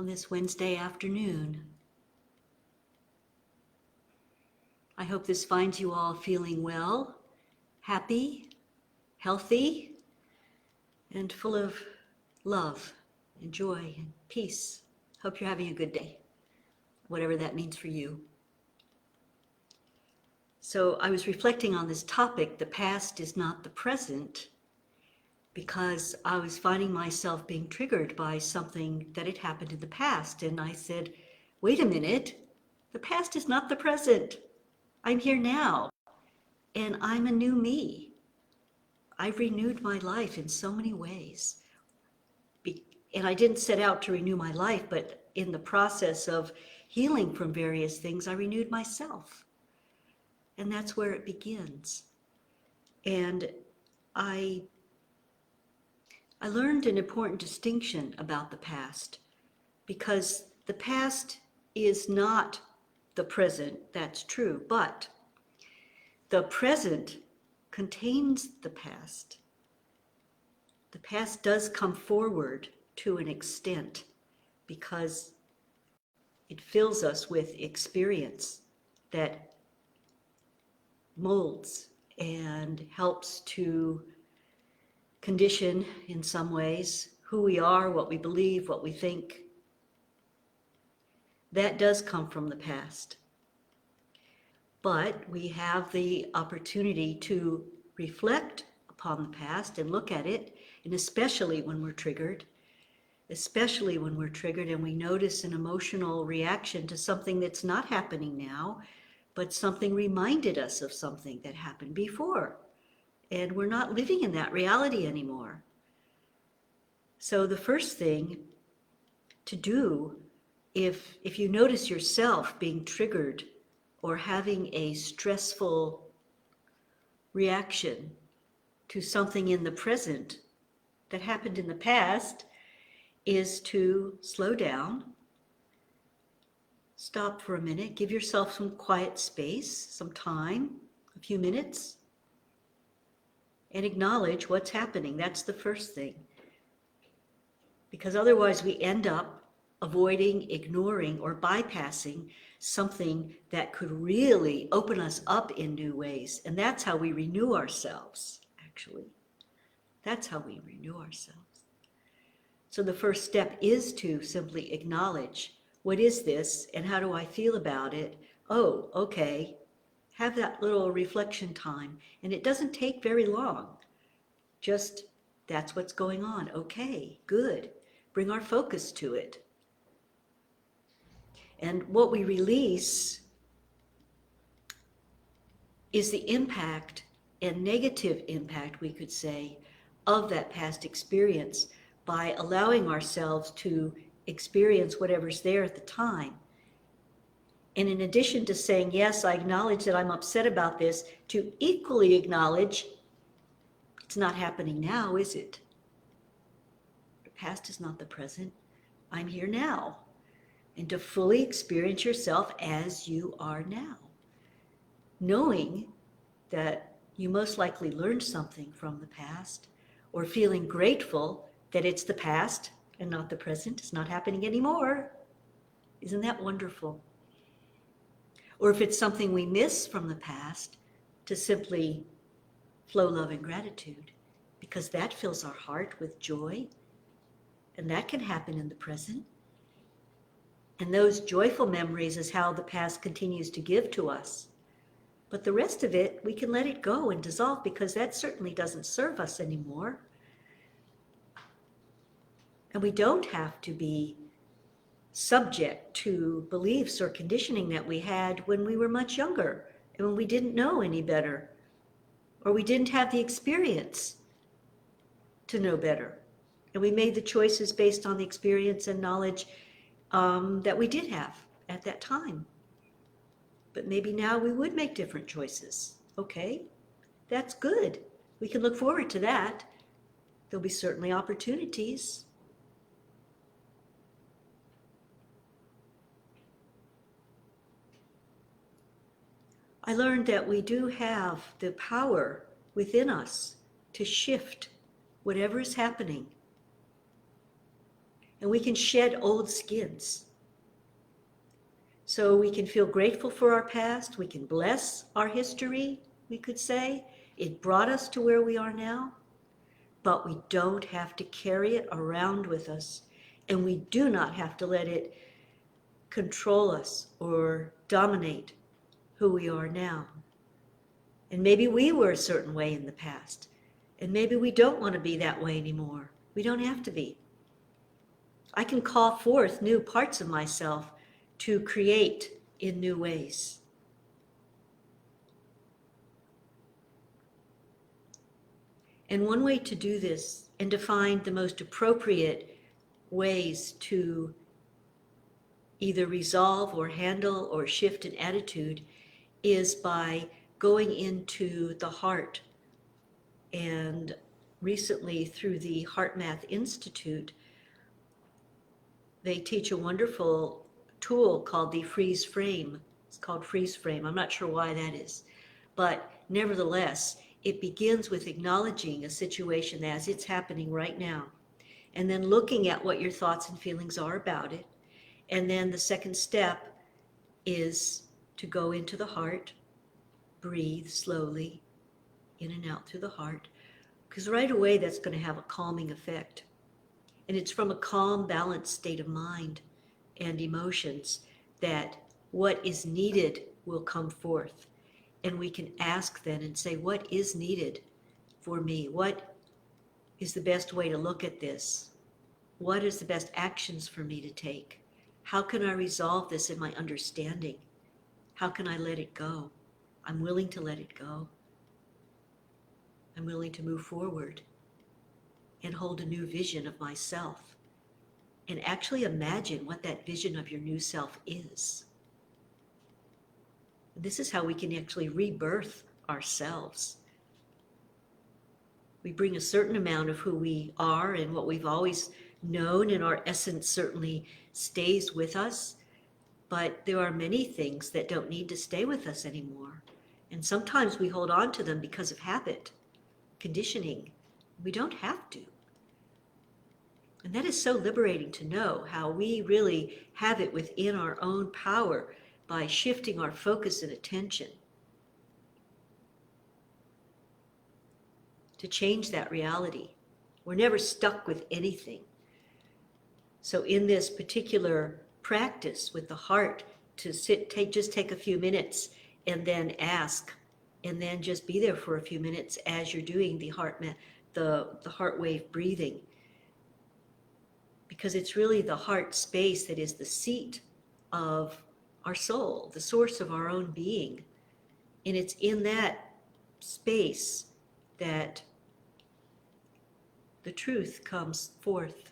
on this Wednesday afternoon. I hope this finds you all feeling well, happy, healthy, and full of love and joy and peace. Hope you're having a good day, whatever that means for you. So I was reflecting on this topic, the past is not the present, because I was finding myself being triggered by something that had happened in the past. And I said, wait a minute, the past is not the present. I'm here now, and I'm a new me. I've renewed my life in so many ways. And I didn't set out to renew my life, but in the process of healing from various things, I renewed myself. And that's where it begins. And I learned an important distinction about the past, because the past is not the present, that's true, but the present contains the past. The past does come forward to an extent because it fills us with experience that molds and helps to condition, in some ways, who we are, what we believe, what we think. That does come from the past. But we have the opportunity to reflect upon the past and look at it, and especially when we're triggered and we notice an emotional reaction to something that's not happening now, but something reminded us of something that happened before. And we're not living in that reality anymore. So the first thing to do, if you notice yourself being triggered or having a stressful reaction to something in the present that happened in the past, is to slow down, stop for a minute, give yourself some quiet space, some time, a few minutes, and acknowledge what's happening. That's the first thing. Because otherwise we end up avoiding, ignoring, or bypassing something that could really open us up in new ways. And that's how we renew ourselves, actually. That's how we renew ourselves. So the first step is to simply acknowledge, what is this and how do I feel about it? Oh, okay. Have that little reflection time. And it doesn't take very long. Just, that's what's going on. Okay, good. Bring our focus to it. And what we release is the impact and negative impact, we could say, of that past experience by allowing ourselves to experience whatever's there at the time. And in addition to saying, yes, I acknowledge that I'm upset about this, to equally acknowledge, it's not happening now, is it? The past is not the present. I'm here now. And to fully experience yourself as you are now, knowing that you most likely learned something from the past, or feeling grateful that it's the past and not the present. It's not happening anymore. Isn't that wonderful? Or if it's something we miss from the past, to simply flow love and gratitude, because that fills our heart with joy, and that can happen in the present. And those joyful memories is how the past continues to give to us. But the rest of it, we can let it go and dissolve, because that certainly doesn't serve us anymore. And we don't have to be subject to beliefs or conditioning that we had when we were much younger and when we didn't know any better, or we didn't have the experience to know better. And we made the choices based on the experience and knowledge that we did have at that time. But maybe now we would make different choices. Okay, that's good. We can look forward to that. There'll be certainly opportunities. I learned that we do have the power within us to shift whatever is happening. And we can shed old skins. So we can feel grateful for our past. We can bless our history, we could say. It brought us to where we are now. But we don't have to carry it around with us. And we do not have to let it control us or dominate who we are now. And maybe we were a certain way in the past. And maybe we don't want to be that way anymore. We don't have to be. I can call forth new parts of myself to create in new ways. And one way to do this and to find the most appropriate ways to either resolve or handle or shift an attitude is by going into the heart. And recently, through the HeartMath Institute, they teach a wonderful tool called the freeze frame. It's called freeze frame. I'm not sure why that is. But nevertheless, it begins with acknowledging a situation as it's happening right now, and then looking at what your thoughts and feelings are about it. And then the second step is to go into the heart, breathe slowly in and out through the heart, because right away that's going to have a calming effect. And it's from a calm, balanced state of mind and emotions that what is needed will come forth. And we can ask then and say, what is needed for me? What is the best way to look at this? What is the best actions for me to take? How can I resolve this in my understanding? How can I let it go? I'm willing to let it go. I'm willing to move forward and hold a new vision of myself, and actually imagine what that vision of your new self is. This is how we can actually rebirth ourselves. We bring a certain amount of who we are and what we've always known, and our essence certainly stays with us, but there are many things that don't need to stay with us anymore. And sometimes we hold on to them because of habit, conditioning. We don't have to. And that is so liberating to know how we really have it within our own power by shifting our focus and attention to change that reality. We're never stuck with anything. So in this particular practice with the heart, to just take a few minutes and then ask, and then just be there for a few minutes as you're doing the heart wave breathing. Because it's really the heart space that is the seat of our soul, the source of our own being. And it's in that space that the truth comes forth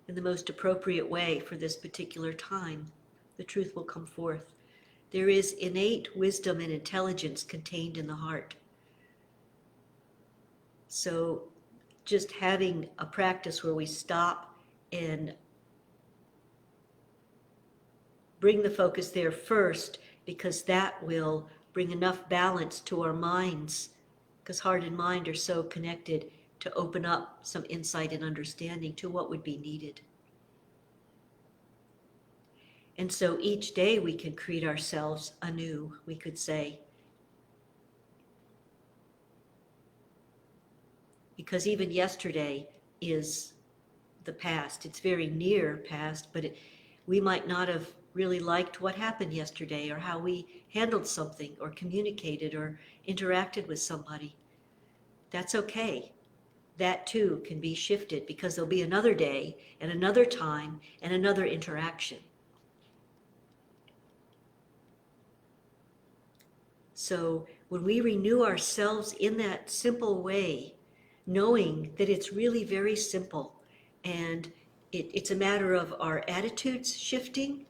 in the most appropriate way for this particular time. The truth will come forth. There is innate wisdom and intelligence contained in the heart. So just having a practice where we stop and bring the focus there first, because that will bring enough balance to our minds, because heart and mind are so connected, to open up some insight and understanding to what would be needed. And so each day we can create ourselves anew, we could say. Because even yesterday is the past. It's very near past, but we might not have really liked what happened yesterday, or how we handled something, or communicated, or interacted with somebody. That's okay. That too can be shifted, because there'll be another day, and another time, and another interaction. So when we renew ourselves in that simple way, knowing that it's really very simple, and it's a matter of our attitudes shifting,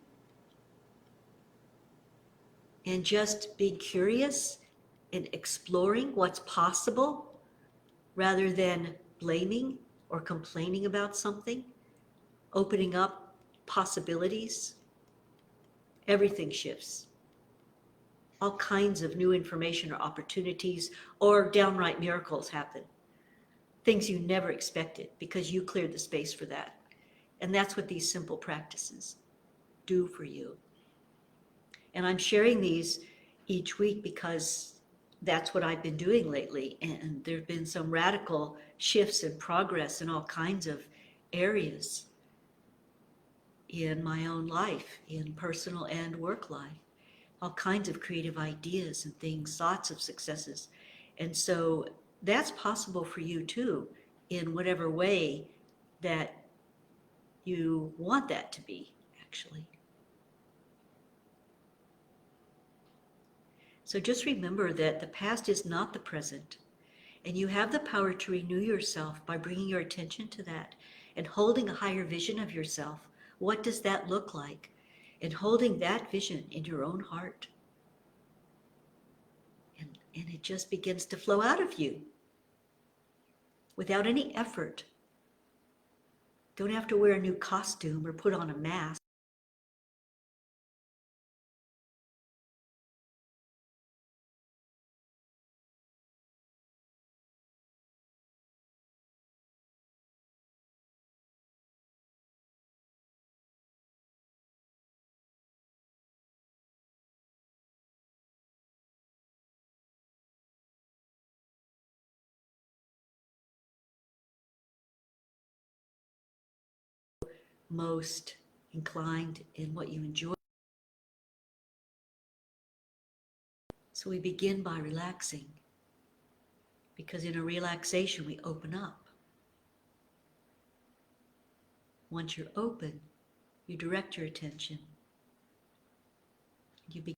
and just being curious and exploring what's possible, rather than blaming or complaining about something, opening up possibilities, everything shifts. All kinds of new information or opportunities or downright miracles happen. things you never expected because you cleared the space for that. And that's what these simple practices do for you. And I'm sharing these each week because that's what I've been doing lately. And there have been some radical shifts and progress in all kinds of areas in my own life, in personal and work life, all kinds of creative ideas and things, lots of successes. And so that's possible for you too, in whatever way that you want that to be, actually. So just remember that the past is not the present, and you have the power to renew yourself by bringing your attention to that and holding a higher vision of yourself. What does that look like? And holding that vision in your own heart. And it just begins to flow out of you without any effort. Don't have to wear a new costume or put on a mask. Most inclined in what you enjoy. So we begin by relaxing, because in a relaxation we open up. Once you're open, you direct your attention. You begin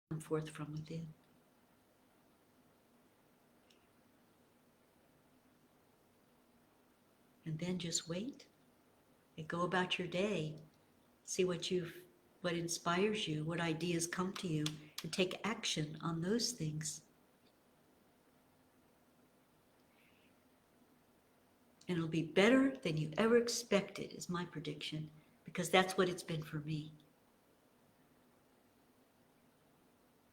to come forth from within. And then just wait and go about your day. See what inspires you, what ideas come to you, and take action on those things. And it'll be better than you ever expected, is my prediction, because that's what it's been for me.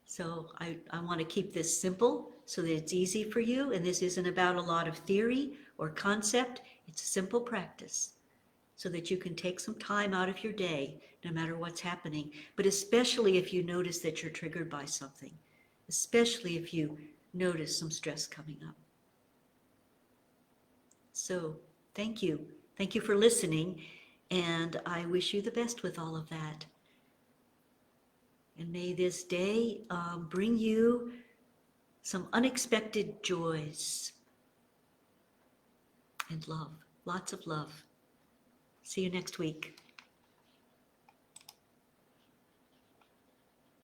So I want to keep this simple so that it's easy for you, and this isn't about a lot of theory or concept. It's a simple practice so that you can take some time out of your day, no matter what's happening, but especially if you notice that you're triggered by something, especially if you notice some stress coming up. So thank you. Thank you for listening, and I wish you the best with all of that. And may this day bring you some unexpected joys and love, lots of love. See you next week.